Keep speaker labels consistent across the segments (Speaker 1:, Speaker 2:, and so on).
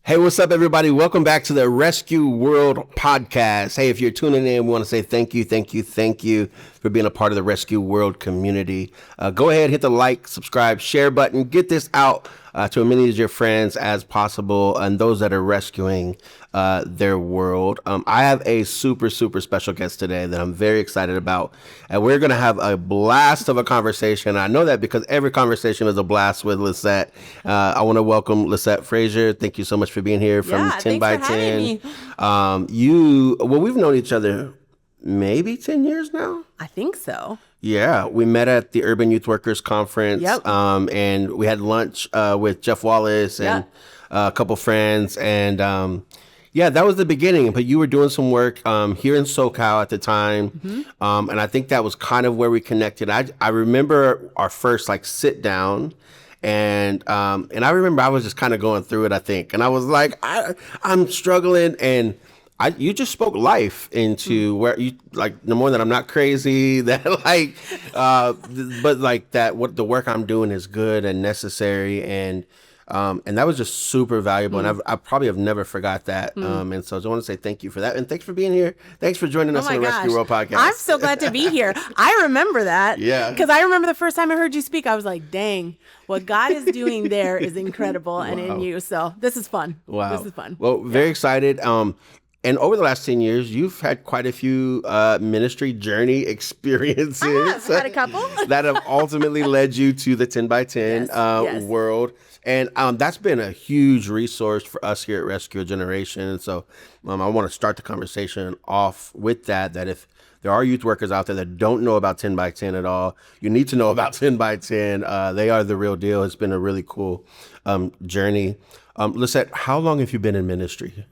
Speaker 1: Hey, what's up, everybody? Welcome back to the Rescue World podcast. Hey, if you're tuning in, we want to say thank you for being a part of the Rescue World community. Go ahead, hit the like, subscribe, share button. Get this out to as many of your friends as possible and those that are rescuing their world. I have a super special guest today that I'm very excited about. And we're going to have a blast of a conversation. I know that because every conversation is a blast with Lisette. I want to welcome Lisette Fraser. Thank you so much for being here from 10 by 10. We've known each other maybe 10 years now.
Speaker 2: I think so.
Speaker 1: Yeah, we met at the Urban Youth Workers Conference.
Speaker 2: Yep.
Speaker 1: And we had lunch with Jeff Wallace and a couple friends. And that was the beginning. But you were doing some work here in SoCal at the time. Mm-hmm. And I think that was kind of where we connected. I remember our first sit down. And I remember I was just kind of going through it, I think. And I was like, I'm struggling. And you just spoke life into where you number one, that I'm not crazy, that but that what the work I'm doing is good and necessary, and that was just super valuable, and I probably have never forgot that. And so I just want to say thank you for that, and thanks for being here. Thanks for joining us on the Rescue World podcast.
Speaker 2: I'm so glad to be here. I remember that.
Speaker 1: Yeah.
Speaker 2: Because I remember the first time I heard you speak, I was like, dang, what God is doing there is incredible and in you. So this is fun.
Speaker 1: Wow.
Speaker 2: This is fun.
Speaker 1: Well, very excited. And over the last 10 years, you've had quite a few ministry journey experiences.
Speaker 2: I've had a couple.
Speaker 1: that have ultimately led you to the 10 by 10
Speaker 2: yes.
Speaker 1: world. And that's been a huge resource for us here at Rescue Generation. And so I want to start the conversation off with that if there are youth workers out there that don't know about 10 by 10 at all, you need to know about 10 by 10. They are the real deal. It's been a really cool journey. Lisette, how long have you been in ministry?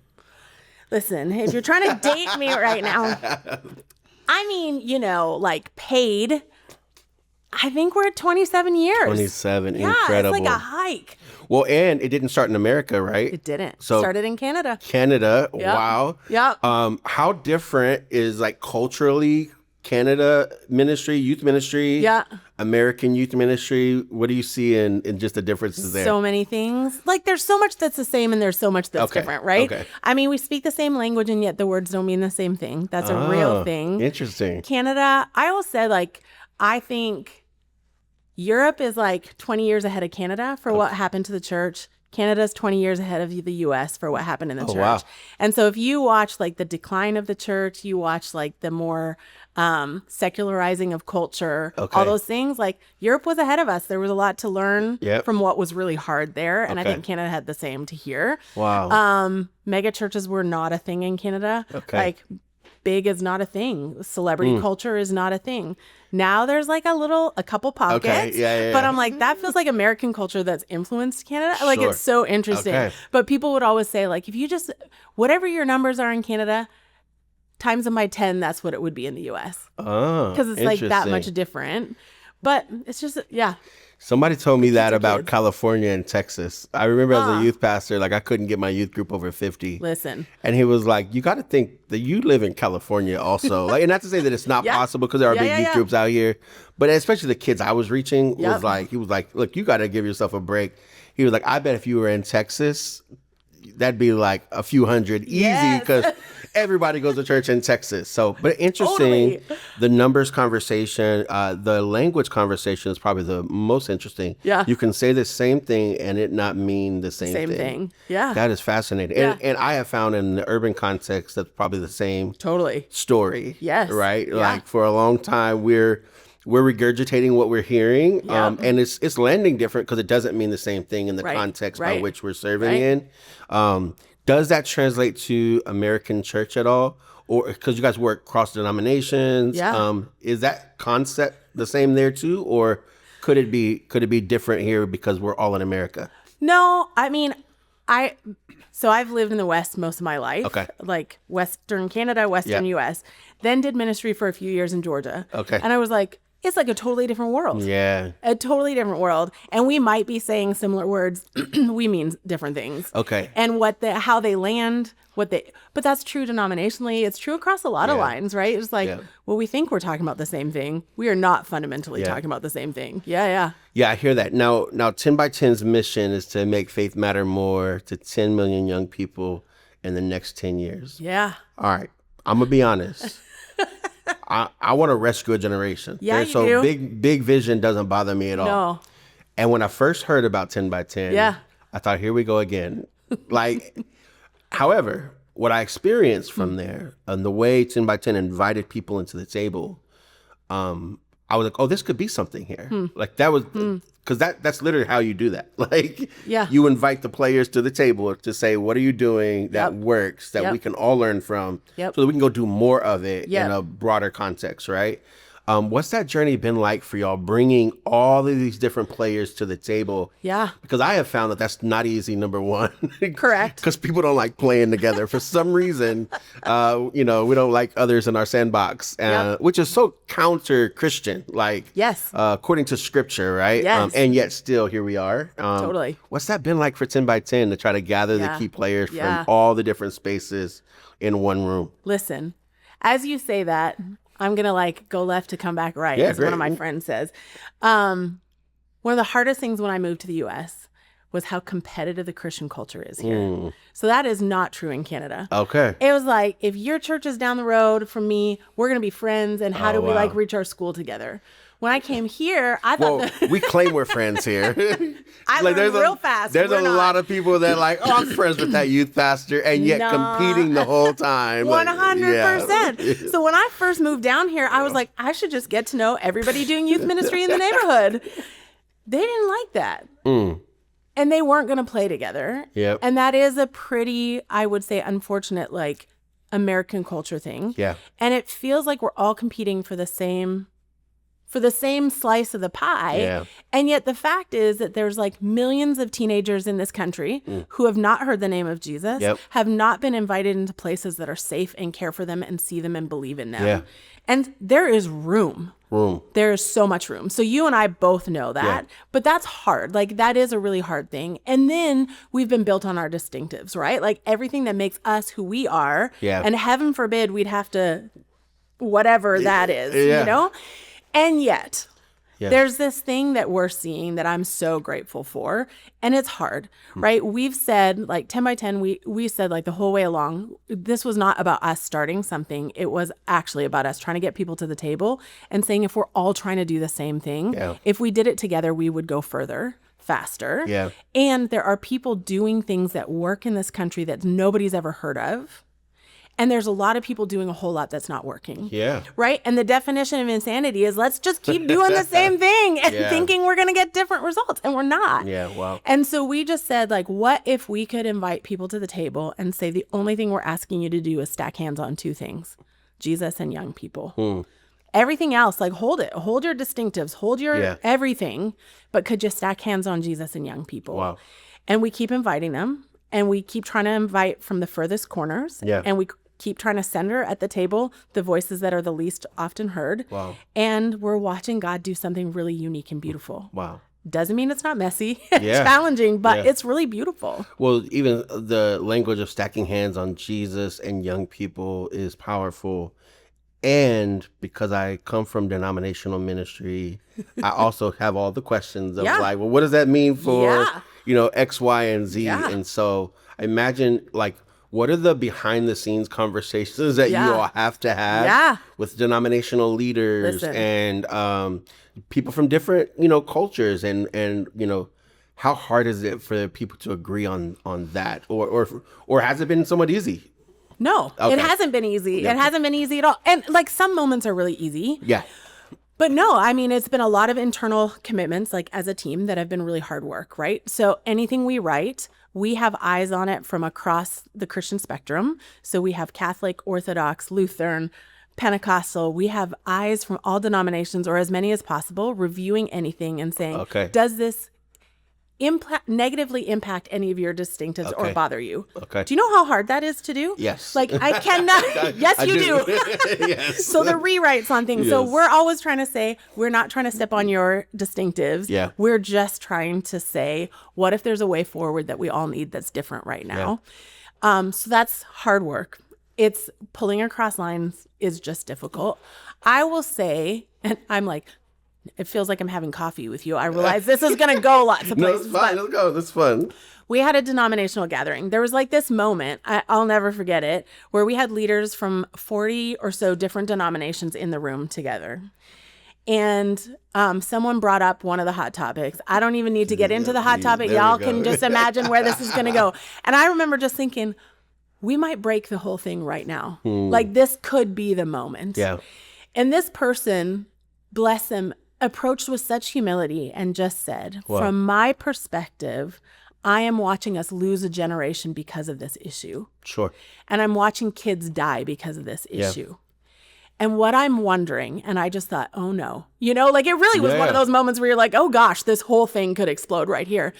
Speaker 2: Listen, if you're trying to date me right now, I mean, paid, I think we're at 27 years.
Speaker 1: 27,
Speaker 2: yeah,
Speaker 1: incredible.
Speaker 2: It's like a hike.
Speaker 1: Well, and it didn't start in America, right?
Speaker 2: It didn't.
Speaker 1: So
Speaker 2: started in Canada.
Speaker 1: Canada,
Speaker 2: Yep.
Speaker 1: wow.
Speaker 2: Yep.
Speaker 1: How different is culturally Canada ministry, youth ministry, American youth ministry? What do you see in just the differences there?
Speaker 2: So many things. There's so much that's the same and there's so much that's different, right?
Speaker 1: Okay.
Speaker 2: I mean, we speak the same language and yet the words don't mean the same thing. That's a real thing.
Speaker 1: Interesting.
Speaker 2: Canada, I always said, I think Europe is 20 years ahead of Canada for what happened to the church. Canada's 20 years ahead of the U.S. for what happened in the church.
Speaker 1: Wow.
Speaker 2: And so if you watch the decline of the church, you watch the more secularizing of culture, all those things, Europe was ahead of us. There was a lot to learn from what was really hard there. And I think Canada had the same to here.
Speaker 1: Wow.
Speaker 2: Mega churches were not a thing in Canada.
Speaker 1: Okay.
Speaker 2: Big is not a thing. Celebrity culture is not a thing. Now there's a couple pockets.
Speaker 1: Okay. Yeah.
Speaker 2: But I'm that feels like American culture that's influenced Canada.
Speaker 1: Sure.
Speaker 2: It's so interesting.
Speaker 1: Okay.
Speaker 2: But people would always say if you just, whatever your numbers are in Canada, times them by 10, that's what it would be in the U.S.
Speaker 1: Oh,
Speaker 2: because it's that much different. But it's just,
Speaker 1: Somebody told me that about California and Texas. I remember as a youth pastor, I couldn't get my youth group over 50.
Speaker 2: Listen.
Speaker 1: And he was like, you got to think that you live in California also. And not to say that it's not possible, because there are big youth groups out here. But especially the kids I was reaching, he was like, look, you got to give yourself a break. He was like, I bet if you were in Texas, that'd be a few hundred easy, because everybody goes to church in Texas. So, but interesting, the numbers conversation, the language conversation is probably the most interesting.
Speaker 2: Yeah.
Speaker 1: You can say the same thing and it not mean the same thing.
Speaker 2: Yeah.
Speaker 1: That is fascinating.
Speaker 2: Yeah.
Speaker 1: And I have found in the urban context, that's probably the same story.
Speaker 2: Yes.
Speaker 1: Right?
Speaker 2: Yeah.
Speaker 1: For a long time, we're regurgitating what we're hearing, and it's landing different because it doesn't mean the same thing in the context by which we're serving in. Does that translate to American church at all? Or because you guys work cross denominations, is that concept the same there too, or could it be different here because we're all in America?
Speaker 2: No, I mean, I've lived in the West most of my life.
Speaker 1: Okay.
Speaker 2: Western Canada, Western US. Then did ministry for a few years in Georgia.
Speaker 1: Okay.
Speaker 2: And I was it's like a totally different world.
Speaker 1: Yeah.
Speaker 2: A totally different world. And we might be saying similar words. We mean different things.
Speaker 1: Okay.
Speaker 2: And how they land, but that's true denominationally. It's true across a lot of lines, right? It's like, well, we think we're talking about the same thing. We are not fundamentally talking about the same thing. Yeah.
Speaker 1: Yeah, I hear that. Now 10 by 10's mission is to make faith matter more to 10 million young people in the next 10 years.
Speaker 2: Yeah.
Speaker 1: All right. I'm going to be honest. I want to rescue a generation.
Speaker 2: Yeah, you do.
Speaker 1: Big vision doesn't bother me at all.
Speaker 2: No.
Speaker 1: And when I first heard about 10 by 10, I thought, here we go again. However, what I experienced from there and the way 10 by 10 invited people into the table, I was like, oh, this could be something here. Like that was, because that's literally how you do that. Like you invite the players to the table to say, what are you doing that works, that we can all learn from so that we can go do more of it in a broader context, right? What's that journey been like for y'all, bringing all of these different players to the table? Yeah. Because I have found that that's not easy, number one.
Speaker 2: Correct.
Speaker 1: Because people don't like playing together. For some reason, we don't like others in our sandbox, which is so counter-Christian, according to scripture, right?
Speaker 2: Yes.
Speaker 1: And yet still, here we are.
Speaker 2: Totally.
Speaker 1: What's that been like for 10 by 10 to try to gather the key players from all the different spaces in one room?
Speaker 2: Listen, as you say that, I'm going to go left to come back right, as one of my friends says. One of the hardest things when I moved to the U.S. was how competitive the Christian culture is here. So that is not true in Canada.
Speaker 1: Okay.
Speaker 2: It was like, if your church is down the road from me, we're going to be friends. And how do we reach our school together? When I came here, I thought
Speaker 1: we claim we're friends here.
Speaker 2: I learned real fast.
Speaker 1: There's a lot of people that I'm friends with that youth pastor, and yet competing the whole time.
Speaker 2: 100%. So when I first moved down here, I was like, I should just get to know everybody doing youth ministry in the neighborhood. They didn't like that. And they weren't going to play together.
Speaker 1: Yep.
Speaker 2: And that is a pretty, I would say, unfortunate, American culture thing.
Speaker 1: Yeah.
Speaker 2: And it feels like we're all competing for the same slice of the pie.
Speaker 1: Yeah.
Speaker 2: And yet the fact is that there's millions of teenagers in this country who have not heard the name of Jesus, have not been invited into places that are safe and care for them and see them and believe in them.
Speaker 1: Yeah.
Speaker 2: And there is room. There is so much room. So you and I both know that, but that's hard. That is a really hard thing. And then we've been built on our distinctives, right? Everything that makes us who we are.
Speaker 1: Yeah.
Speaker 2: And heaven forbid we'd have to, whatever that is, you know? And yet, there's this thing that we're seeing that I'm so grateful for, and it's hard, right? We've said, 10 by 10, we said the whole way along, this was not about us starting something. It was actually about us trying to get people to the table and saying if we're all trying to do the same thing, if we did it together, we would go further, faster.
Speaker 1: Yeah.
Speaker 2: And there are people doing things that work in this country that nobody's ever heard of. And there's a lot of people doing a whole lot that's not working.
Speaker 1: Yeah.
Speaker 2: Right? And the definition of insanity is let's just keep doing the same thing and thinking we're going to get different results. And we're not.
Speaker 1: Yeah, wow.
Speaker 2: And so we just said, what if we could invite people to the table and say the only thing we're asking you to do is stack hands on two things, Jesus and young people. Everything else, hold it. Hold your distinctives. Hold your everything. But could you stack hands on Jesus and young people?
Speaker 1: Wow.
Speaker 2: And we keep inviting them. And we keep trying to invite from the furthest corners.
Speaker 1: Yeah.
Speaker 2: And we keep trying to center at the table the voices that are the least often heard.
Speaker 1: Wow.
Speaker 2: And we're watching God do something really unique and beautiful.
Speaker 1: Wow.
Speaker 2: Doesn't mean it's not messy, challenging, but it's really beautiful.
Speaker 1: Well, even the language of stacking hands on Jesus and young people is powerful. And because I come from denominational ministry, I also have all the questions of what does that mean for, X, Y, and Z?
Speaker 2: Yeah.
Speaker 1: And so I imagine what are the behind the scenes conversations that you all have to have with denominational leaders and people from different, cultures and how hard is it for people to agree on that or has it been somewhat easy?
Speaker 2: No, it hasn't been easy. Yeah. It hasn't been easy at all. And some moments are really easy.
Speaker 1: Yeah.
Speaker 2: But no, I mean, it's been a lot of internal commitments, as a team that have been really hard work, right? So anything we write, we have eyes on it from across the Christian spectrum. So we have Catholic, Orthodox, Lutheran, Pentecostal. We have eyes from all denominations or as many as possible reviewing anything and saying, does this negatively impact any of your distinctives or bother you.
Speaker 1: Okay.
Speaker 2: Do you know how hard that is to do?
Speaker 1: Yes.
Speaker 2: Like I cannot. Yes, you do.
Speaker 1: Yes.
Speaker 2: So the rewrites on things. Yes. So we're always trying to say, we're not trying to step on your distinctives.
Speaker 1: Yeah.
Speaker 2: We're just trying to say, what if there's a way forward that we all need that's different right now? Yeah. So that's hard work. It's pulling across lines is just difficult. I will say, and I'm like, it feels like I'm having coffee with you. I realize this is going to go lots of places.
Speaker 1: No, it's fine. Let's go. That's fun.
Speaker 2: We had a denominational gathering. There was like this moment, I'll never forget it, where we had leaders from 40 or so different denominations in the room together. And someone brought up one of the hot topics. I don't even need to get into the hot topic. Y'all can just imagine where this is going to go. And I remember just thinking, we might break the whole thing right now. Like this could be the moment.
Speaker 1: Yeah.
Speaker 2: And this person, bless him, approached with such humility and just said, from my perspective, I am watching us lose a generation because of this issue.
Speaker 1: Sure.
Speaker 2: And I'm watching kids die because of this issue. And what I'm wondering, and I just thought, oh no, like it really was one of those moments where you're like, oh gosh, this whole thing could explode right here.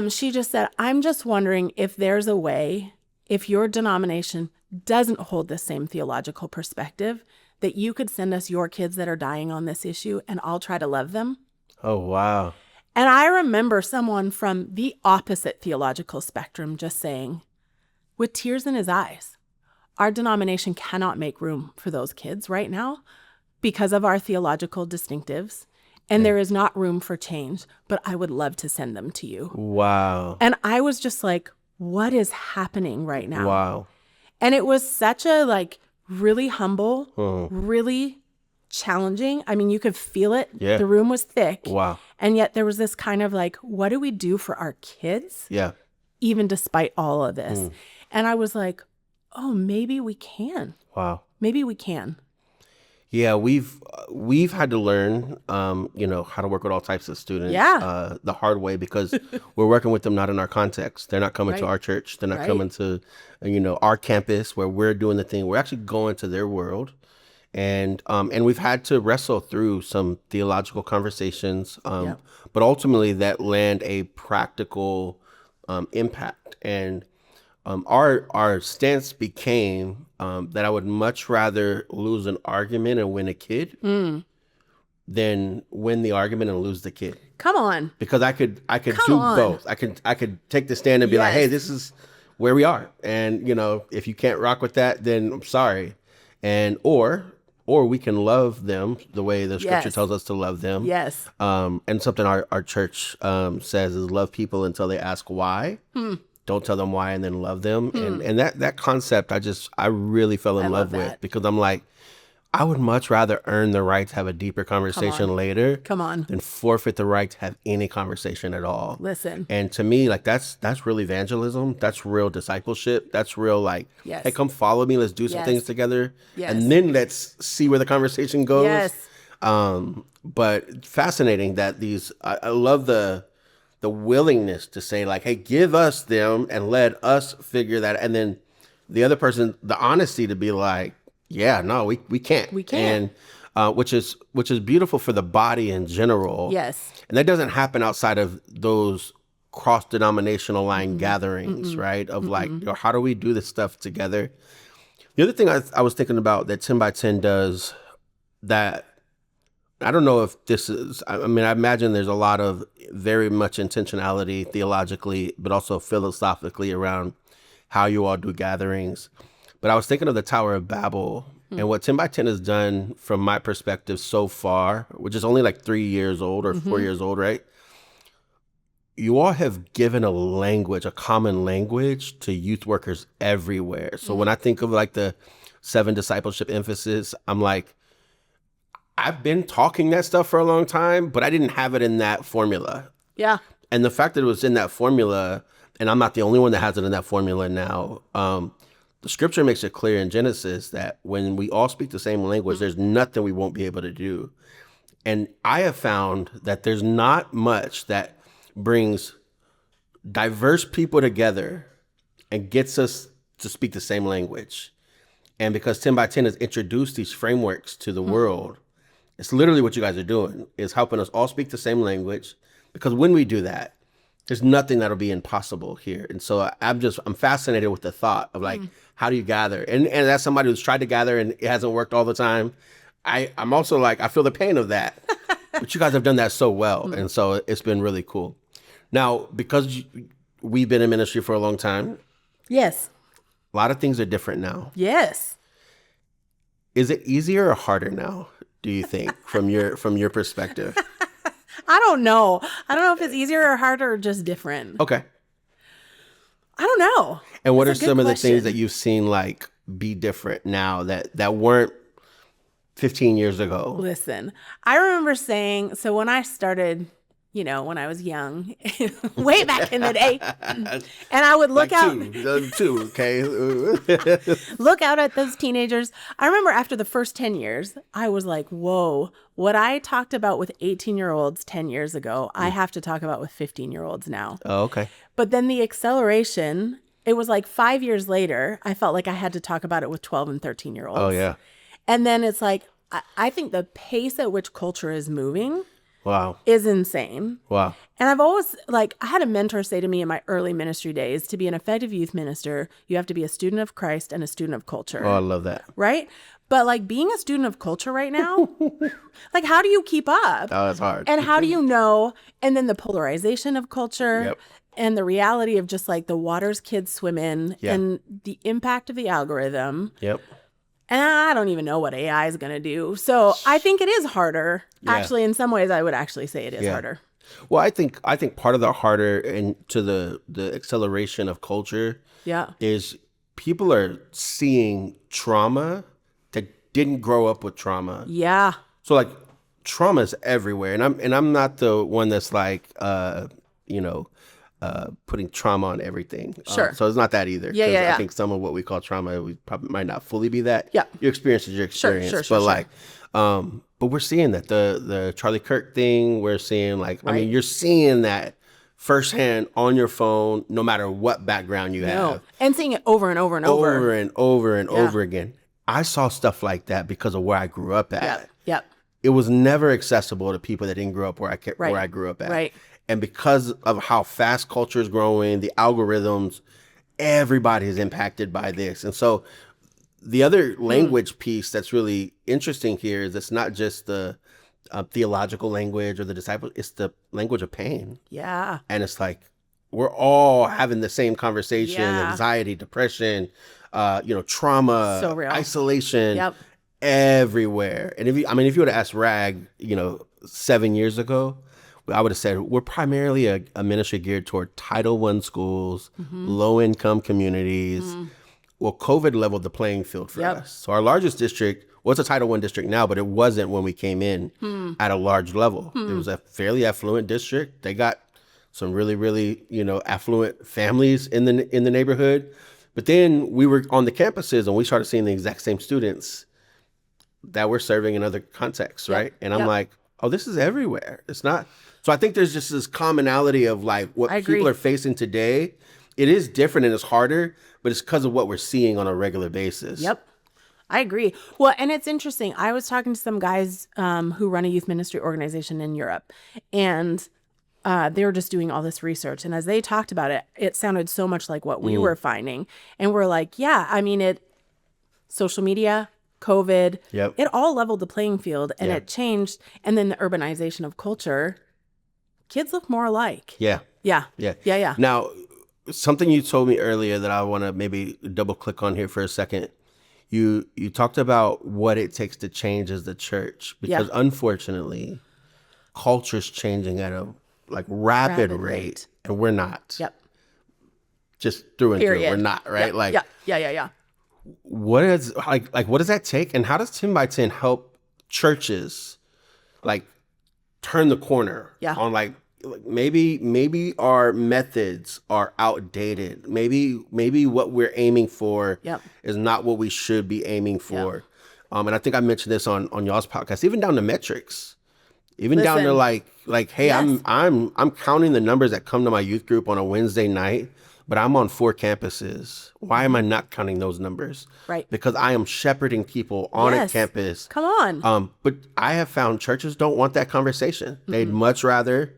Speaker 2: She just said, I'm just wondering if there's a way, if your denomination doesn't hold the same theological perspective, that you could send us your kids that are dying on this issue and I'll try to love them.
Speaker 1: Oh, wow.
Speaker 2: And I remember someone from the opposite theological spectrum just saying, with tears in his eyes, our denomination cannot make room for those kids right now because of our theological distinctives. And there is not room for change, but I would love to send them to you.
Speaker 1: Wow.
Speaker 2: And I was just like, what is happening right now?
Speaker 1: Wow.
Speaker 2: And it was such a really humble, really challenging. I mean, you could feel it.
Speaker 1: Yeah.
Speaker 2: The room was thick.
Speaker 1: Wow.
Speaker 2: And yet there was this kind of what do we do for our kids?
Speaker 1: Yeah.
Speaker 2: Even despite all of this. And I was like, oh, maybe we can.
Speaker 1: Wow.
Speaker 2: Maybe we can.
Speaker 1: Yeah, we've had to learn, how to work with all types of students the hard way because we're working with them not in our context. They're not coming to our church. They're not coming to, our campus where we're doing the thing. We're actually going to their world. And we've had to wrestle through some theological conversations, but ultimately that land a practical impact. And our stance became that I would much rather lose an argument and win a kid than win the argument and lose the kid.
Speaker 2: Come on.
Speaker 1: Because I could do both. I could take the stand and be like, hey, this is where we are. And, if you can't rock with that, then I'm sorry. And or we can love them the way the scripture tells us to love them.
Speaker 2: Yes.
Speaker 1: And something our church says is love people until they ask why. Don't tell them why and then love them. And that concept, I really fell in love with because I'm like, I would much rather earn the right to have a deeper conversation later.
Speaker 2: Than
Speaker 1: forfeit the right to have any conversation at all.
Speaker 2: Listen.
Speaker 1: And to me, that's real evangelism. That's real discipleship. That's real hey, come follow me. Let's do some things together. Yes. And then let's see where the conversation goes.
Speaker 2: Yes.
Speaker 1: But fascinating that I love the willingness to say hey, give us them and let us figure that. And then the other person, the honesty to be like, yeah, no, we can't.
Speaker 2: We can't.
Speaker 1: And which is beautiful for the body in general.
Speaker 2: Yes.
Speaker 1: And that doesn't happen outside of those cross-denominational line gatherings, right? Of how do we do this stuff together? The other thing I was thinking about that 10 by 10 does that, I don't know if this is, I imagine there's a lot of very much intentionality theologically, but also philosophically around how you all do gatherings. But I was thinking of the Tower of Babel and what 10 by 10 has done from my perspective so far, which is only 3 years old or 4 years old, right? You all have given a common language to youth workers everywhere. So when I think of the 7 discipleship emphasis, I'm like, I've been talking that stuff for a long time, but I didn't have it in that formula.
Speaker 2: Yeah.
Speaker 1: And the fact that it was in that formula, and I'm not the only one that has it in that formula now, the scripture makes it clear in Genesis that when we all speak the same language, there's nothing we won't be able to do. And I have found that there's not much that brings diverse people together and gets us to speak the same language. And because 10 by 10 has introduced these frameworks to the world, it's literally what you guys are doing, is helping us all speak the same language. Because when we do that, There's nothing that'll be impossible here. And so I'm fascinated with the thought of like, how do you gather? And as somebody who's tried to gather and it hasn't worked all the time, I'm also like, I feel the pain of that. But you guys have done that so well. And so it's been really cool. Now, because we've been in ministry for a long time.
Speaker 2: Yes.
Speaker 1: A lot of things are different now.
Speaker 2: Yes.
Speaker 1: Is it easier or harder now, do you think, from your perspective?
Speaker 2: I don't know. I don't know if it's easier or harder or just different.
Speaker 1: Okay.
Speaker 2: I don't know.
Speaker 1: And what are some of the things that you've seen like be different now that weren't 15 years ago?
Speaker 2: Listen, I remember saying, so when I started, when I was young, way back in the day, and I would look out.
Speaker 1: Okay.
Speaker 2: Look out at those teenagers. I remember after the first 10 years, I was like, whoa, what I talked about with 18-year-olds 10 years ago, I have to talk about with 15-year-olds now.
Speaker 1: Oh, okay.
Speaker 2: But then the acceleration, it was like 5 years later, I felt like I had to talk about it with 12 and 13-year-olds.
Speaker 1: Oh, yeah.
Speaker 2: And then it's like, I think the pace at which culture is moving is insane.
Speaker 1: Wow.
Speaker 2: And I've always, I had a mentor say to me in my early ministry days, to be an effective youth minister, you have to be a student of Christ and a student of culture.
Speaker 1: Oh, I love that.
Speaker 2: Right? But being a student of culture right now, how do you keep up?
Speaker 1: Oh, it's hard.
Speaker 2: And how do you know? And then the polarization of culture and the reality of just the waters kids swim in and the impact of the algorithm.
Speaker 1: Yep.
Speaker 2: And I don't even know what AI is going to do. So I think it is harder. Yeah. Actually, in some ways, I would actually say it is harder.
Speaker 1: Well, I think part of the harder and to the acceleration of culture is people are seeing trauma that didn't grow up with trauma.
Speaker 2: Yeah.
Speaker 1: So trauma is everywhere. And I'm not the one that's putting trauma on everything.
Speaker 2: Sure.
Speaker 1: So it's not that either.
Speaker 2: Yeah.
Speaker 1: I think some of what we call trauma, we probably might not fully be that.
Speaker 2: Yeah.
Speaker 1: Your experience is your experience.
Speaker 2: Sure.
Speaker 1: But we're seeing that the Charlie Kirk thing, we're seeing you're seeing that firsthand on your phone, no matter what background you have.
Speaker 2: And seeing it over and over and over.
Speaker 1: Over and over and over again. I saw stuff like that because of where I grew up at.
Speaker 2: Yep.
Speaker 1: It was never accessible to people that didn't grow up where I grew up at.
Speaker 2: Right.
Speaker 1: And because of how fast culture is growing, the algorithms, everybody is impacted by this. And so the other language piece that's really interesting here is it's not just the theological language or the disciples, it's the language of pain.
Speaker 2: Yeah.
Speaker 1: And it's we're all having the same conversation, anxiety, depression, trauma,
Speaker 2: so real.
Speaker 1: Isolation, everywhere. And if you would have asked Rag, 7 years ago, I would have said we're primarily a ministry geared toward Title I schools, low-income communities. Well, COVID leveled the playing field for us. So our largest district was a Title I district now, but it wasn't when we came in at a large level. It was a fairly affluent district. They got some really, really, affluent families in the neighborhood. But then we were on the campuses and we started seeing the exact same students that we're serving in other contexts, right? And I'm like, oh, this is everywhere. It's not. So I think there's just this commonality of what people are facing today. It is different and it's harder, but it's because of what we're seeing on a regular basis.
Speaker 2: Yep. I agree. Well, and it's interesting. I was talking to some guys who run a youth ministry organization in Europe, and they were just doing all this research. And as they talked about it, it sounded so much like what we were finding. And we're like, social media, COVID, it all leveled the playing field and it changed. And then the urbanization of culture, kids look more alike.
Speaker 1: Yeah. Now, something you told me earlier that I want to maybe double click on here for a second. You talked about what it takes to change as the church, because unfortunately, culture's changing at a rapid rate, and we're not.
Speaker 2: Yep.
Speaker 1: Just through and through, we're not, right?
Speaker 2: Yeah.
Speaker 1: What is what does that take, and how does 10 by 10 help churches turn the corner on maybe our methods are outdated. Maybe what we're aiming for is not what we should be aiming for. And I think I mentioned this on y'all's podcast, even down to metrics, down to hey, I'm counting the numbers that come to my youth group on a Wednesday night, but I'm on 4 campuses. Why am I not counting those numbers?
Speaker 2: Right.
Speaker 1: Because I am shepherding people on a campus.
Speaker 2: Come on.
Speaker 1: But I have found churches don't want that conversation. They'd much rather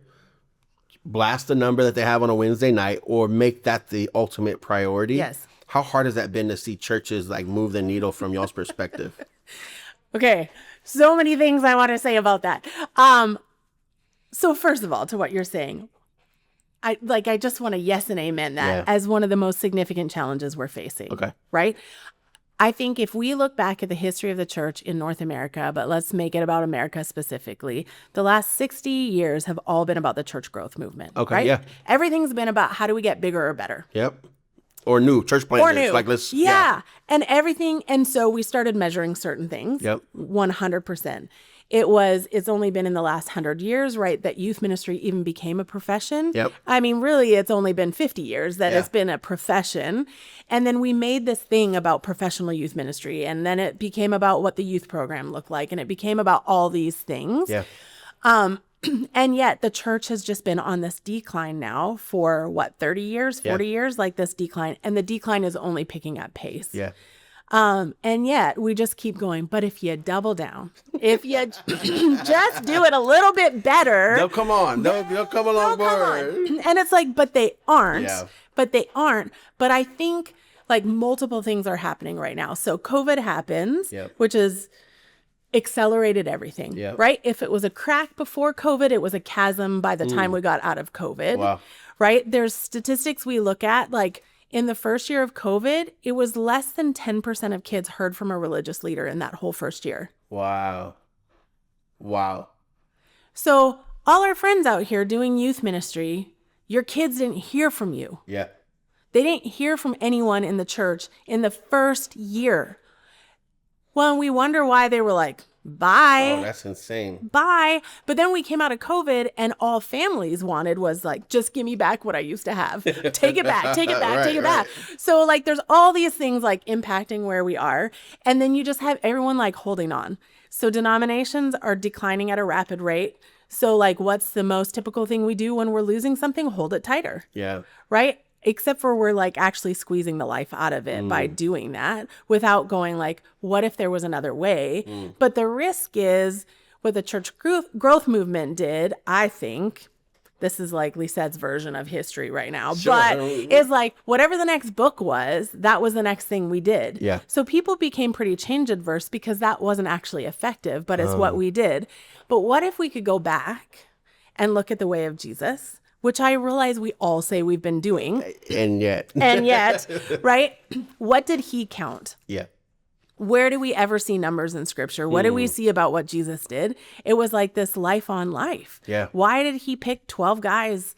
Speaker 1: blast the number that they have on a Wednesday night or make that the ultimate priority.
Speaker 2: Yes.
Speaker 1: How hard has that been to see churches like move the needle from y'all's perspective?
Speaker 2: Okay. So many things I want to say about that. So first of all, to what you're saying, I just want to yes and amen that as one of the most significant challenges we're facing.
Speaker 1: Okay.
Speaker 2: Right? I think if we look back at the history of the church in North America, but let's make it about America specifically, the last 60 years have all been about the church growth movement.
Speaker 1: Okay,
Speaker 2: right?
Speaker 1: yeah.
Speaker 2: Everything's been about how do we get bigger or better.
Speaker 1: Yep. Or new church planters.
Speaker 2: Or new.
Speaker 1: Like let's
Speaker 2: And everything. And so we started measuring certain things.
Speaker 1: Yep.
Speaker 2: 100%. It's only been in the last 100 years, right, that youth ministry even became a profession.
Speaker 1: Yep.
Speaker 2: I mean, really, it's only been 50 years that it's been a profession. And then we made this thing about professional youth ministry. And then it became about what the youth program looked like. And it became about all these things.
Speaker 1: Yeah.
Speaker 2: And yet the church has just been on this decline now for 30 years, 40 years, like this decline. And the decline is only picking up pace.
Speaker 1: Yeah.
Speaker 2: And yet we just keep going. But if you double down, if you just do it a little bit better.
Speaker 1: They'll come on. They'll come along board.
Speaker 2: And it's like, but they aren't.
Speaker 1: Yeah.
Speaker 2: But they aren't. But I think like multiple things are happening right now. So COVID happens, which is accelerated everything, right? If it was a crack before COVID, it was a chasm by the time we got out of COVID, right? There's statistics we look at, like in the first year of COVID, it was less than 10% of kids heard from a religious leader in that whole first year.
Speaker 1: Wow.
Speaker 2: So all our friends out here doing youth ministry, your kids didn't hear from you.
Speaker 1: Yeah.
Speaker 2: They didn't hear from anyone in the church in the first year. Well, we wonder why they were like, bye.
Speaker 1: Oh, that's insane.
Speaker 2: Bye. But then we came out of COVID and all families wanted was like, just give me back what I used to have. Take it back, take it back, take it back. So like there's all these things like impacting where we are. And then you just have everyone like holding on. So denominations are declining at a rapid rate. So like what's the most typical thing we do when we're losing something? Hold it tighter.
Speaker 1: Yeah.
Speaker 2: Right? Except for we're like actually squeezing the life out of it by doing that without going like, what if there was another way? But the risk is what the church growth movement did, I think, this is like Lisette's version of history right now, but is like whatever the next book was, that was the next thing we did.
Speaker 1: Yeah.
Speaker 2: So people became pretty change adverse because that wasn't actually effective, but it's what we did. But what if we could go back and look at the way of Jesus? Which I realize we all say we've been doing.
Speaker 1: And yet,
Speaker 2: right? What did he count?
Speaker 1: Yeah.
Speaker 2: Where do we ever see numbers in scripture? What do we see about what Jesus did? It was like this life on life.
Speaker 1: Yeah.
Speaker 2: Why did he pick 12 guys,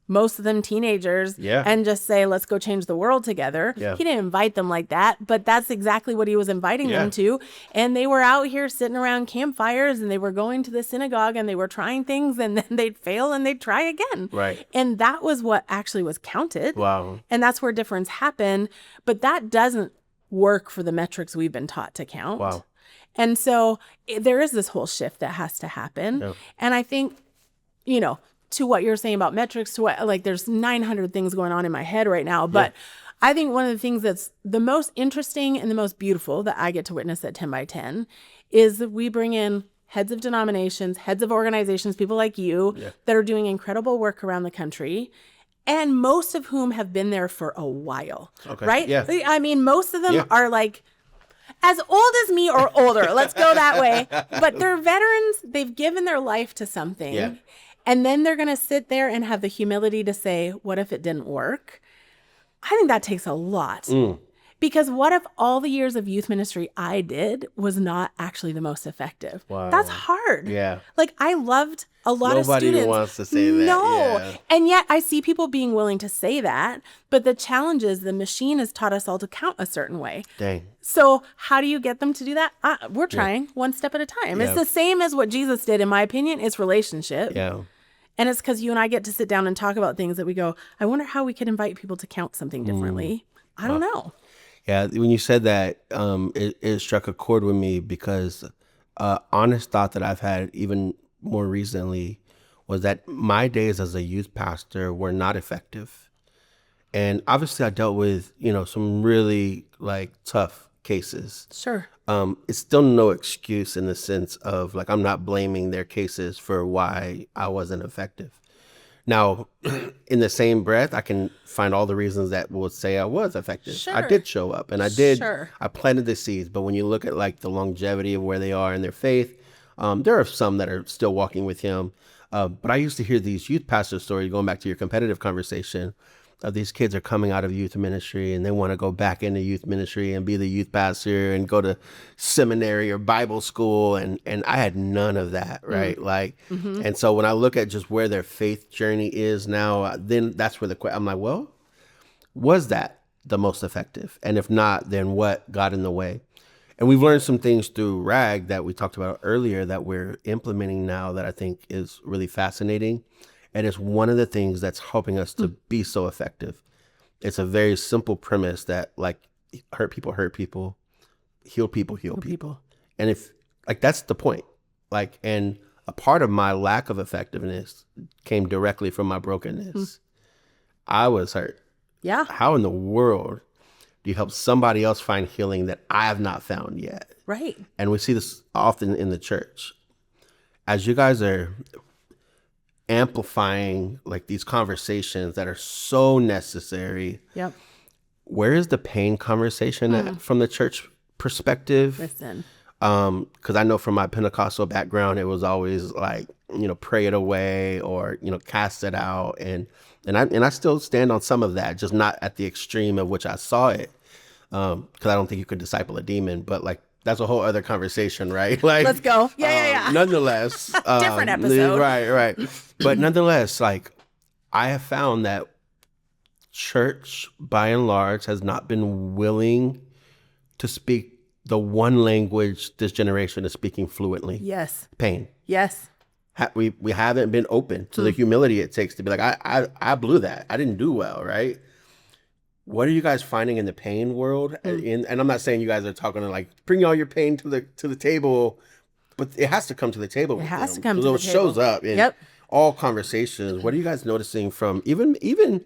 Speaker 2: most of them teenagers, and just say, let's go change the world together?
Speaker 1: Yeah.
Speaker 2: He didn't invite them like that, but that's exactly what he was inviting them to. And they were out here sitting around campfires and they were going to the synagogue and they were trying things and then they'd fail and they'd try again.
Speaker 1: Right.
Speaker 2: And that was what actually was counted.
Speaker 1: Wow.
Speaker 2: And that's where difference happened. But that doesn't work for the metrics we've been taught to count.
Speaker 1: Wow.
Speaker 2: And so there is this whole shift that has to happen.
Speaker 1: Yeah.
Speaker 2: And I think, to what you're saying about metrics, to what, like there's 900 things going on in my head right now. But I think one of the things that's the most interesting and the most beautiful that I get to witness at 10 by 10 is that we bring in heads of denominations, heads of organizations, people like you that are doing incredible work around the country. And most of whom have been there for a while, right?
Speaker 1: Yeah.
Speaker 2: I mean, most of them are like as old as me or older. Let's go that way. But they're veterans. They've given their life to something.
Speaker 1: Yeah.
Speaker 2: And then they're going to sit there and have the humility to say, what if it didn't work? I think that takes a lot. Because what if all the years of youth ministry I did was not actually the most effective?
Speaker 1: Wow.
Speaker 2: That's hard.
Speaker 1: Yeah.
Speaker 2: Like I loved a lot of students.
Speaker 1: Nobody wants to say that.
Speaker 2: No.
Speaker 1: Yeah.
Speaker 2: And yet I see people being willing to say that. But the challenge is the machine has taught us all to count a certain way.
Speaker 1: Dang.
Speaker 2: So how do you get them to do that? We're trying one step at a time. It's the same as what Jesus did, in my opinion. It's relationship.
Speaker 1: Yeah.
Speaker 2: And it's because you and I get to sit down and talk about things that we go, I wonder how we could invite people to count something differently. I don't know.
Speaker 1: Yeah, when you said that, it struck a chord with me because honest thought that I've had even more recently was that my days as a youth pastor were not effective. And obviously I dealt with, some really like tough cases.
Speaker 2: Sure.
Speaker 1: It's still no excuse in the sense of like, I'm not blaming their cases for why I wasn't effective. Now, in the same breath, I can find all the reasons that would say I was effective.
Speaker 2: Sure.
Speaker 1: I did show up, and I did.
Speaker 2: Sure.
Speaker 1: I planted the seeds. But when you look at like the longevity of where they are in their faith, there are some that are still walking with him. But I used to hear these youth pastor stories, going back to your competitive conversation, of these kids are coming out of youth ministry and they want to go back into youth ministry and be the youth pastor and go to seminary or Bible school. And I had none of that, right? Like, and so when I look at just where their faith journey is now, then that's where I'm like, well, was that the most effective? And if not, then what got in the way? And we've learned some things through RAG that we talked about earlier that we're implementing now that I think is really fascinating. And it's one of the things that's helping us to be so effective. It's a very simple premise that like hurt people, heal people. And if like, that's the point. Like, and a part of my lack of effectiveness came directly from my brokenness. I was hurt.
Speaker 2: Yeah.
Speaker 1: How in the world do you help somebody else find healing that I have not found yet?
Speaker 2: Right.
Speaker 1: And we see this often in the church. As you guys are amplifying like these conversations that are so necessary.
Speaker 2: Yep.
Speaker 1: Where is the pain conversation at from the church perspective?
Speaker 2: Listen.
Speaker 1: Because I know from my Pentecostal background, it was always like, pray it away or, cast it out. And I still stand on some of that, just not at the extreme of which I saw it. Because I don't think you could disciple a demon, but like, that's a whole other conversation, right? Like,
Speaker 2: let's go. Yeah.
Speaker 1: Nonetheless,
Speaker 2: different episode.
Speaker 1: Right. But nonetheless, like, I have found that church, by and large, has not been willing to speak the one language this generation is speaking fluently.
Speaker 2: Yes.
Speaker 1: Pain.
Speaker 2: Yes.
Speaker 1: We haven't been open to the humility it takes to be like, I blew that. I didn't do well, right? What are you guys finding in the pain world? And I'm not saying you guys are talking to like bring all your pain to the table, but it has to come to the table.
Speaker 2: It has to come to the table.
Speaker 1: It shows up in all conversations. What are you guys noticing from even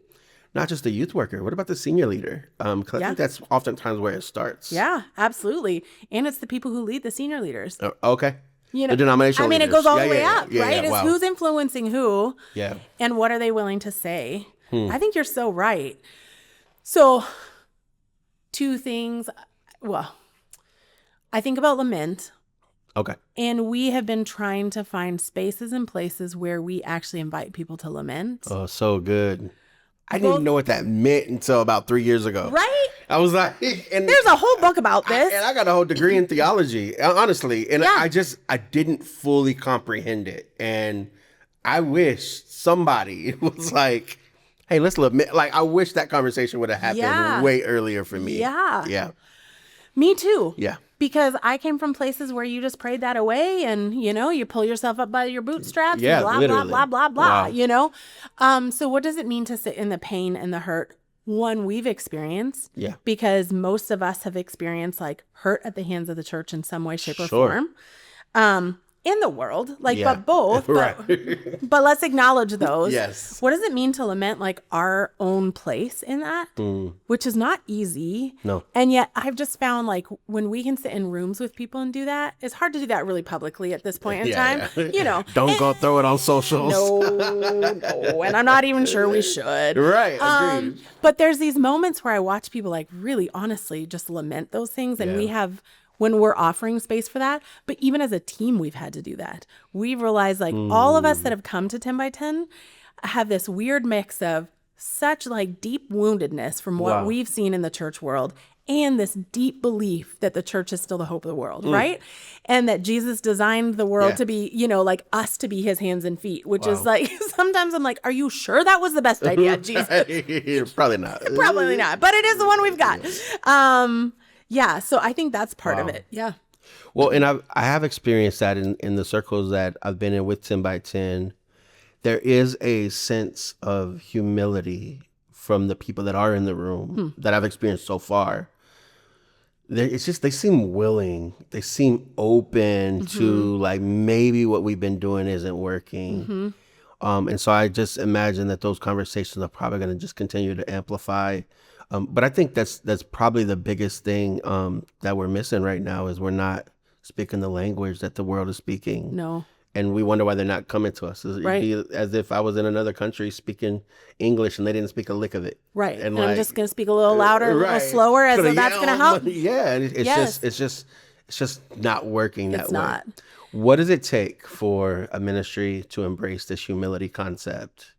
Speaker 1: not just the youth worker? What about the senior leader? Because I think that's oftentimes where it starts.
Speaker 2: Yeah, absolutely. And it's the people who lead the senior leaders.
Speaker 1: Okay. The denominational leaders.
Speaker 2: It goes all the way up, right? It's
Speaker 1: wow.
Speaker 2: who's influencing who.
Speaker 1: Yeah.
Speaker 2: And what are they willing to say? I think you're so right. So, two things. Well, I think about lament.
Speaker 1: Okay.
Speaker 2: And we have been trying to find spaces and places where we actually invite people to lament.
Speaker 1: Oh, so good. I didn't even know what that meant until about 3 years ago.
Speaker 2: Right?
Speaker 1: I was like, and
Speaker 2: there's a whole book about this.
Speaker 1: And I got a whole degree in theology, honestly. And I didn't fully comprehend it. And I wish somebody was like, hey, let's lament. Like, I wish that conversation would have happened way earlier for me.
Speaker 2: Yeah. Me too.
Speaker 1: Yeah.
Speaker 2: Because I came from places where you just prayed that away and, you pull yourself up by your bootstraps and blah,
Speaker 1: literally.
Speaker 2: blah, blah, blah, blah,
Speaker 1: Wow.
Speaker 2: So what does it mean to sit in the pain and the hurt? One, we've experienced.
Speaker 1: Yeah.
Speaker 2: Because most of us have experienced like hurt at the hands of the church in some way, shape, or form. In the world, but both.
Speaker 1: Right.
Speaker 2: But let's acknowledge those.
Speaker 1: Yes.
Speaker 2: What does it mean to lament like our own place in that? Which is not easy.
Speaker 1: No.
Speaker 2: And yet I've just found like when we can sit in rooms with people and do that, it's hard to do that really publicly at this point in time.
Speaker 1: Don't go throw it on socials.
Speaker 2: No. And I'm not even sure we should.
Speaker 1: Right. Agreed.
Speaker 2: But there's these moments where I watch people like really honestly just lament those things. And we have, when we're offering space for that, but even as a team, we've had to do that. We've realized like all of us that have come to 10 by 10 have this weird mix of such like deep woundedness from what we've seen in the church world and this deep belief that the church is still the hope of the world, right? And that Jesus designed the world to be, like us to be his hands and feet, which is like, sometimes I'm like, are you sure that was the best idea, Jesus?
Speaker 1: Probably not.
Speaker 2: Probably not, but it is the one we've got. So I think that's part of it. Yeah.
Speaker 1: Well, and I have experienced that in the circles that I've been in with 10 by 10. There is a sense of humility from the people that are in the room that I've experienced so far. It's just, they seem willing. They seem open to like, maybe what we've been doing isn't working. And so I just imagine that those conversations are probably going to just continue to amplify. But I think that's probably the biggest thing that we're missing right now is we're not speaking the language that the world is speaking.
Speaker 2: No.
Speaker 1: And we wonder why they're not coming to us. It'd be as if I was in another country speaking English and they didn't speak a lick of it.
Speaker 2: Right. And like, I'm just going to speak a little louder, a little slower, as though that's going to help.
Speaker 1: Yeah. And it's just not working that way.
Speaker 2: It's not.
Speaker 1: What does it take for a ministry to embrace this humility concept,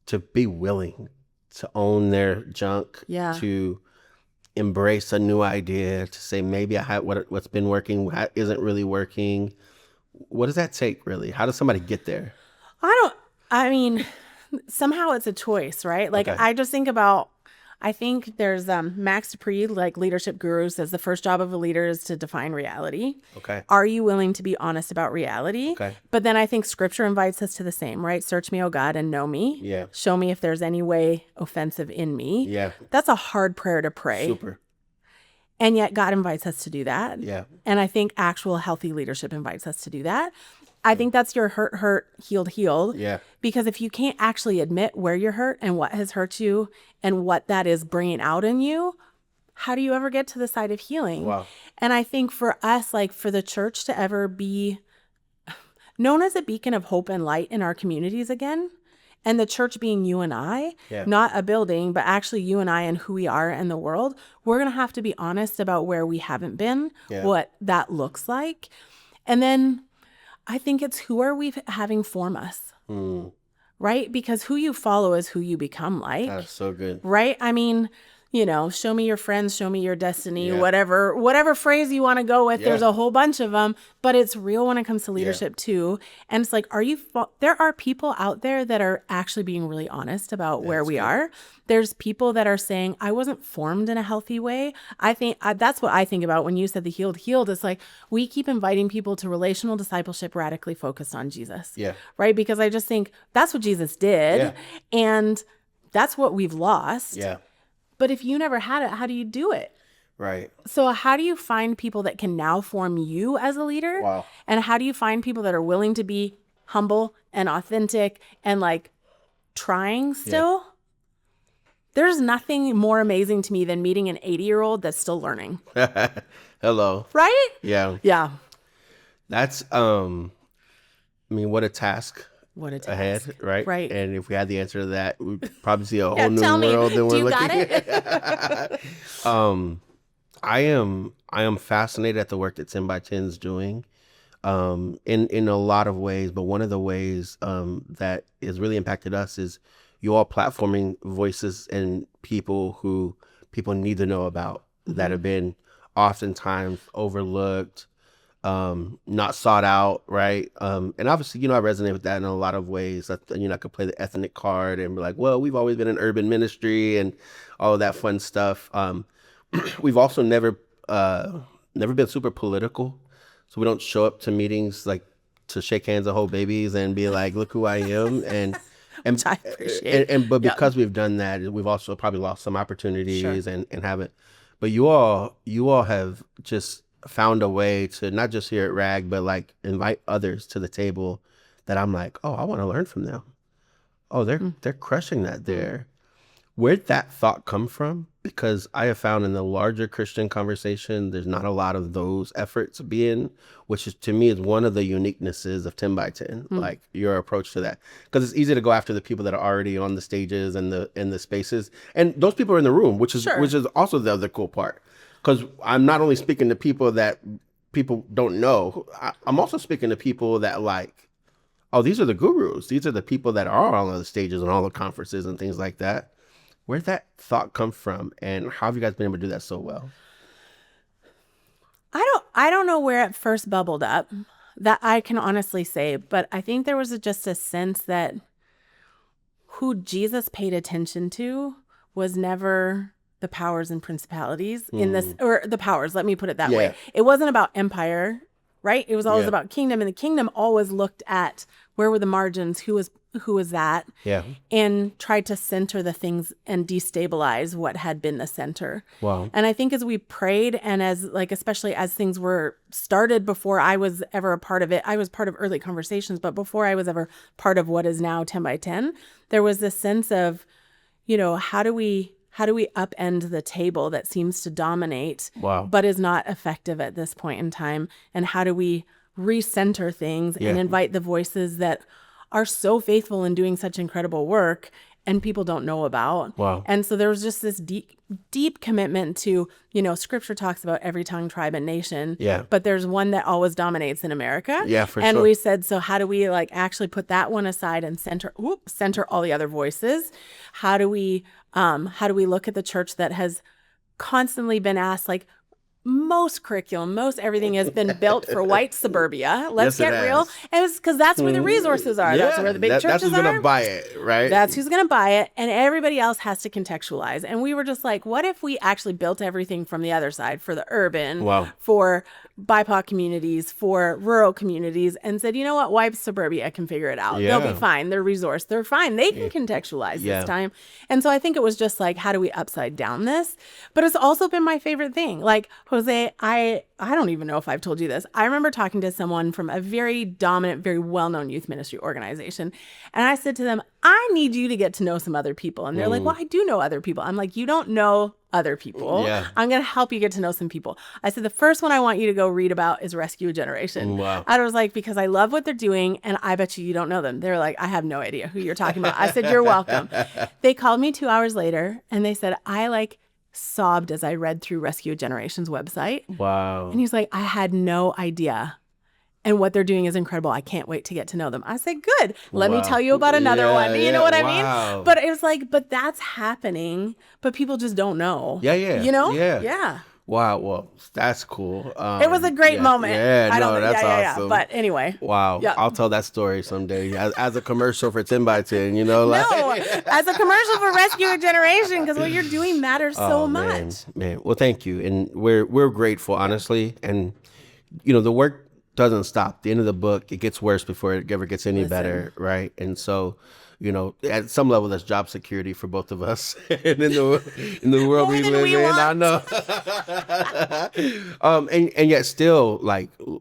Speaker 1: to be willing to own their junk, to embrace a new idea, to say maybe what's been working isn't really working? What does that take, really? How does somebody get there?
Speaker 2: I mean, somehow it's a choice, right? Like, I think there's Max Dupree, like leadership guru, says the first job of a leader is to define reality.
Speaker 1: Okay.
Speaker 2: Are you willing to be honest about reality?
Speaker 1: Okay.
Speaker 2: But then I think scripture invites us to the same, right? Search me, O God, and know me.
Speaker 1: Yeah.
Speaker 2: Show me if there's any way offensive in me.
Speaker 1: Yeah.
Speaker 2: That's a hard prayer to pray.
Speaker 1: Super.
Speaker 2: And yet God invites us to do that.
Speaker 1: Yeah.
Speaker 2: And I think actual healthy leadership invites us to do that. I think that's your hurt, healed.
Speaker 1: Yeah.
Speaker 2: Because if you can't actually admit where you're hurt and what has hurt you and what that is bringing out in you, how do you ever get to the side of healing?
Speaker 1: Wow.
Speaker 2: And I think for us, like for the church to ever be known as a beacon of hope and light in our communities again, and the church being you and I, not a building, but actually you and I and who we are in the world, we're going to have to be honest about where we haven't been, what that looks like. And then I think it's who are we having form us, right? Because who you follow is who you become like.
Speaker 1: That's so good.
Speaker 2: Right? I mean, you know, show me your friends, show me your destiny, whatever phrase you want to go with. There's a whole bunch of them, but it's real when it comes to leadership too. And it's like, there are people out there that are actually being really honest about where we are. There's people that are saying, I wasn't formed in a healthy way. I think that's what I think about when you said the healed. It's like, we keep inviting people to relational discipleship radically focused on Jesus.
Speaker 1: Yeah.
Speaker 2: Right? Because I just think that's what Jesus did. And that's what we've lost.
Speaker 1: Yeah.
Speaker 2: But if you never had it, how do you do it?
Speaker 1: Right.
Speaker 2: So how do you find people that can now form you as a leader?
Speaker 1: Wow.
Speaker 2: And how do you find people that are willing to be humble and authentic and like trying still? Yeah. There's nothing more amazing to me than meeting an 80-year-old that's still learning.
Speaker 1: Hello.
Speaker 2: Right?
Speaker 1: Yeah.
Speaker 2: Yeah.
Speaker 1: That's, I mean, what a task. Ahead, right?
Speaker 2: Right.
Speaker 1: And if we had the answer to that, we'd probably see a whole new world than we're looking at. I am fascinated at the work that 10 by 10 is doing in a lot of ways, but one of the ways that has really impacted us is you all platforming voices and people who people need to know about that have been oftentimes overlooked, not sought out, right? And obviously, you know, I resonate with that in a lot of ways. I could play the ethnic card and be like, well, we've always been an urban ministry and all of that fun stuff. We've also never been super political. So we don't show up to meetings like to shake hands and hold babies and be like, look who I am. And
Speaker 2: I appreciate.
Speaker 1: But because we've done that, we've also probably lost some opportunities and haven't. But you all have just found a way to not just here at RAG, but like invite others to the table that I'm like, oh, I want to learn from them. Oh, they're crushing that there. Where'd that thought come from? Because I have found in the larger Christian conversation, there's not a lot of those efforts being, which is to me is one of the uniquenesses of 10 by 10, like your approach to that. Because it's easy to go after the people that are already on the stages and the spaces, and those people are in the room, which is also the other cool part. Because I'm not only speaking to people that people don't know, I'm also speaking to people that like, oh, these are the gurus. These are the people that are on the stages and all the conferences and things like that. Where'd that thought come from, and how have you guys been able to do that so well?
Speaker 2: I don't know where it first bubbled up, that I can honestly say, but I think there was just a sense that who Jesus paid attention to was never the powers and principalities in this, or the powers, let me put it that way. It wasn't about empire, right? It was always about kingdom, and the kingdom always looked at where were the margins, who was that, and tried to center the things and destabilize what had been the center.
Speaker 1: Wow.
Speaker 2: And I think as we prayed, and as like, especially as things were started before I was ever a part of it, I was part of early conversations, but before I was ever part of what is now 10 by 10, there was this sense of, you know, how do we upend the table that seems to dominate, but is not effective at this point in time? And how do we recenter things and invite the voices that are so faithful in doing such incredible work and people don't know about.
Speaker 1: Wow.
Speaker 2: And so there was just this deep commitment to, scripture talks about every tongue, tribe, and nation.
Speaker 1: Yeah.
Speaker 2: But there's one that always dominates in America.
Speaker 1: Yeah, for
Speaker 2: and
Speaker 1: sure.
Speaker 2: We said, so how do we actually put that one aside and center all the other voices? How do we look at the church that has constantly been asked, most curriculum, most everything has been built for white suburbia. Let's get real. And it's because that's where the resources are. That's where the big churches are.
Speaker 1: That's who's going to buy it, right?
Speaker 2: That's who's going to buy it. And everybody else has to contextualize. And we were just like, what if we actually built everything from the other side for the urban, for BIPOC communities, for rural communities, and said, you know what, white suburbia can figure it out. They'll be fine. They're resourced. They're fine. They can contextualize this time. And so I think it was just how do we upside down this? But it's also been my favorite thing. Jose, I don't even know if I've told you this. I remember talking to someone from a very dominant, very well-known youth ministry organization. And I said to them, I need you to get to know some other people. And they're like, well, I do know other people. I'm like, you don't know other people.
Speaker 1: Yeah.
Speaker 2: I'm going to help you get to know some people. I said, the first one I want you to go read about is Rescue a Generation.
Speaker 1: Wow.
Speaker 2: I was like, because I love what they're doing. And I bet you don't know them. They're like, I have no idea who you're talking about. I said, you're welcome. They called me 2 hours later and they said, I sobbed as I read through Rescue a Generation's website.
Speaker 1: Wow.
Speaker 2: And he's like, I had no idea. And what they're doing is incredible. I can't wait to get to know them. I said, good. Let me tell you about another one. You know what I mean? But it was but that's happening, but people just don't know.
Speaker 1: Yeah.
Speaker 2: Yeah.
Speaker 1: Wow. Well, that's cool.
Speaker 2: It was a great moment.
Speaker 1: Yeah, that's awesome.
Speaker 2: But anyway.
Speaker 1: Wow. Yeah. I'll tell that story someday as a commercial for 10 by 10,
Speaker 2: No, as a commercial for Rescue a Generation, because what you're doing matters so much.
Speaker 1: Man. Well, thank you. And we're grateful, honestly. And, the work doesn't stop. The end of the book, it gets worse before it ever gets any better, right? And so, at some level, that's job security for both of us. And in the world we live in, I know. And yet still,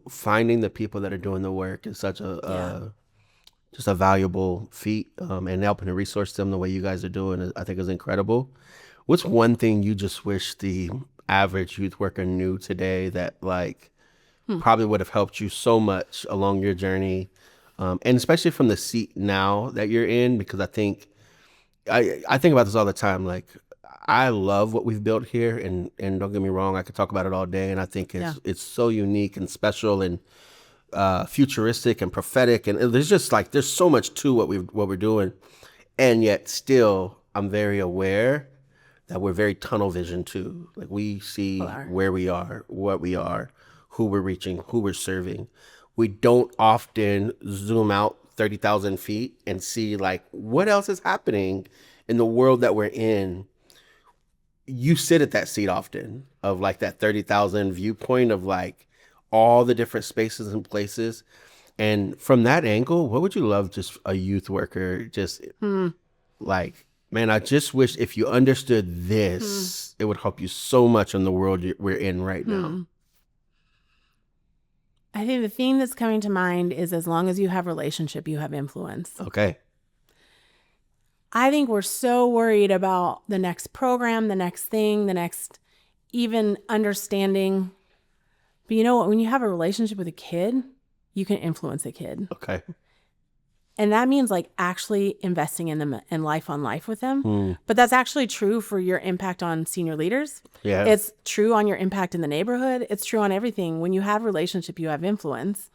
Speaker 1: finding the people that are doing the work is such just a valuable feat, and helping to resource them the way you guys are doing, I think is incredible. What's one thing you just wish the average youth worker knew today that probably would have helped you so much along your journey, and especially from the seat now that you're in? Because I think about this all the time. I love what we've built here, and don't get me wrong, I could talk about it all day, and I think it's so unique and special and futuristic and prophetic, and there's just there's so much to what we're doing, and yet still I'm very aware that we're very tunnel vision too. We see where we are, what we are, who we're reaching, who we're serving. We don't often zoom out 30,000 feet and see what else is happening in the world that we're in. You sit at that seat often of that 30,000 viewpoint of all the different spaces and places. And from that angle, what would you love just a youth worker man, I just wish if you understood this, it would help you so much in the world we're in right now.
Speaker 2: I think the theme that's coming to mind is as long as you have relationship, you have influence.
Speaker 1: Okay.
Speaker 2: I think we're so worried about the next program, the next thing, the next even understanding. But you know what? When you have a relationship with a kid, you can influence a kid.
Speaker 1: Okay.
Speaker 2: And that means actually investing in them and life on life with them. But that's actually true for your impact on senior leaders.
Speaker 1: Yeah.
Speaker 2: It's true on your impact in the neighborhood. It's true on everything. When you have relationship, you have influence.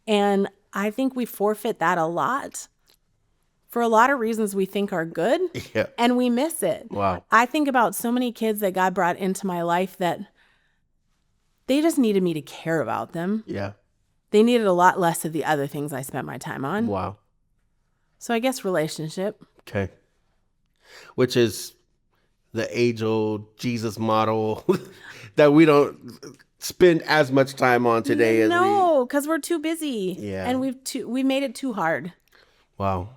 Speaker 2: And I think we forfeit that a lot for a lot of reasons we think are good.
Speaker 1: Yeah.
Speaker 2: And we miss it.
Speaker 1: Wow.
Speaker 2: I think about so many kids that God brought into my life that they just needed me to care about them.
Speaker 1: Yeah.
Speaker 2: They needed a lot less of the other things I spent my time on.
Speaker 1: Wow.
Speaker 2: So I guess relationship.
Speaker 1: Okay. Which is the age-old Jesus model that we don't spend as much time on today as we...
Speaker 2: No, because we're too busy.
Speaker 1: Yeah.
Speaker 2: And we made it too hard.
Speaker 1: Wow.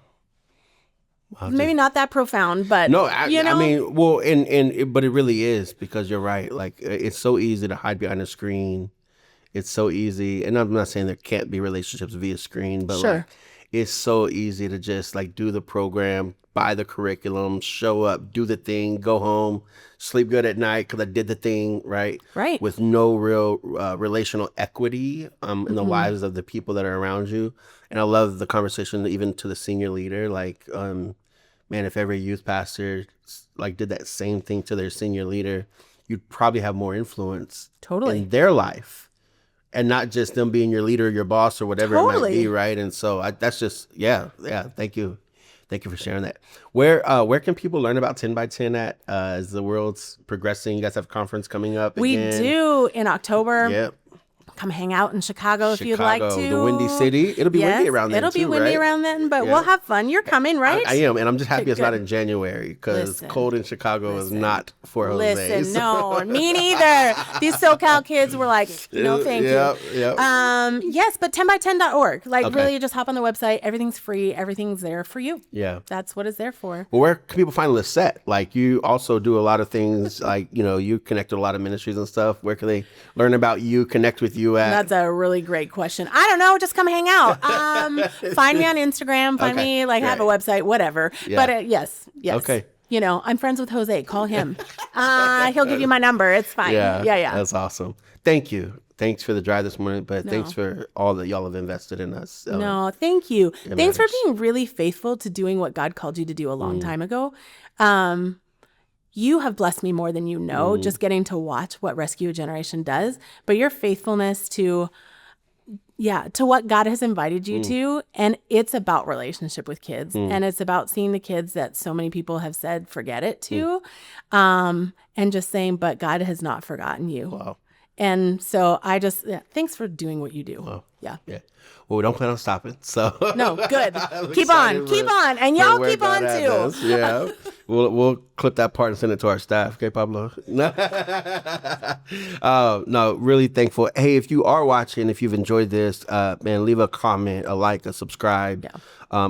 Speaker 2: Maybe not that profound, but
Speaker 1: no, I mean, well, but it really is, because you're right. It's so easy to hide behind a screen. It's so easy, and I'm not saying there can't be relationships via screen, but
Speaker 2: sure.
Speaker 1: it's so easy to just like do the program, buy the curriculum, show up, do the thing, go home, sleep good at night because I did the thing, right?
Speaker 2: Right.
Speaker 1: With no real relational equity in the lives of the people that are around you. And I love the conversation even to the senior leader. Like, man, if every youth pastor like did that same thing to their senior leader, you'd probably have more influence in their life. And not just them being your leader, your boss, or whatever it might be, right? And so that's just, yeah. Thank you for sharing that. Where can people learn about 10 by 10 at as the world's progressing? You guys have a conference coming up again.
Speaker 2: We do in October.
Speaker 1: Yep.
Speaker 2: Come hang out in Chicago if you'd like to.
Speaker 1: The Windy City. It'll be windy around then,
Speaker 2: It'll be windy around then, but we'll have fun. You're coming, right?
Speaker 1: I am, and I'm just happy it's not in January because cold in Chicago is not for Jose.
Speaker 2: Listen, no, me neither. These SoCal kids were like, no, thank you.
Speaker 1: Yep.
Speaker 2: Yes, but 10by10.org. Like, really, you just hop on the website. Everything's free. Everything's there for you.
Speaker 1: Yeah.
Speaker 2: That's what it's there for.
Speaker 1: Well, where can people find Lisette? Like, you also do a lot of things, like, you connect with a lot of ministries and stuff. Where can they learn about you, connect with you at?
Speaker 2: That's a really great question. I don't know. Just come hang out. Find me on Instagram. Find me, have a website, whatever. Yeah. But yes.
Speaker 1: Okay.
Speaker 2: I'm friends with Jose. Call him. He'll give you my number. It's fine. Yeah.
Speaker 1: That's awesome. Thank you. Thanks for the drive this morning, but thanks for all that y'all have invested in us.
Speaker 2: No, thank you. Thanks for being really faithful to doing what God called you to do a long time ago. You have blessed me more than you know, just getting to watch what Rescue a Generation does. But your faithfulness to what God has invited you to. And it's about relationship with kids. And it's about seeing the kids that so many people have said, forget it to. And just saying, but God has not forgotten you.
Speaker 1: Wow.
Speaker 2: And so I just, thanks for doing what you do.
Speaker 1: Wow.
Speaker 2: Yeah.
Speaker 1: Well, we don't plan on stopping. So
Speaker 2: no, good. Keep on. And y'all keep on too.
Speaker 1: Yeah. We'll clip that part and send it to our staff. Okay, Pablo? No, really thankful. Hey, if you are watching, if you've enjoyed this, man, leave a comment, a like, a subscribe. Yeah.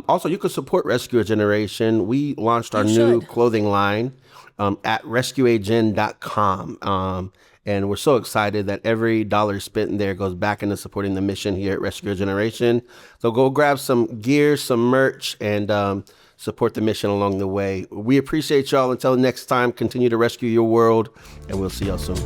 Speaker 1: Also, you can support Rescue a Generation. We launched our new clothing line at rescueagen.com. And we're so excited that every dollar spent in there goes back into supporting the mission here at Rescue a Generation. So go grab some gear, some merch, and support the mission along the way. We appreciate y'all. Until next time, continue to rescue your world, and we'll see y'all soon.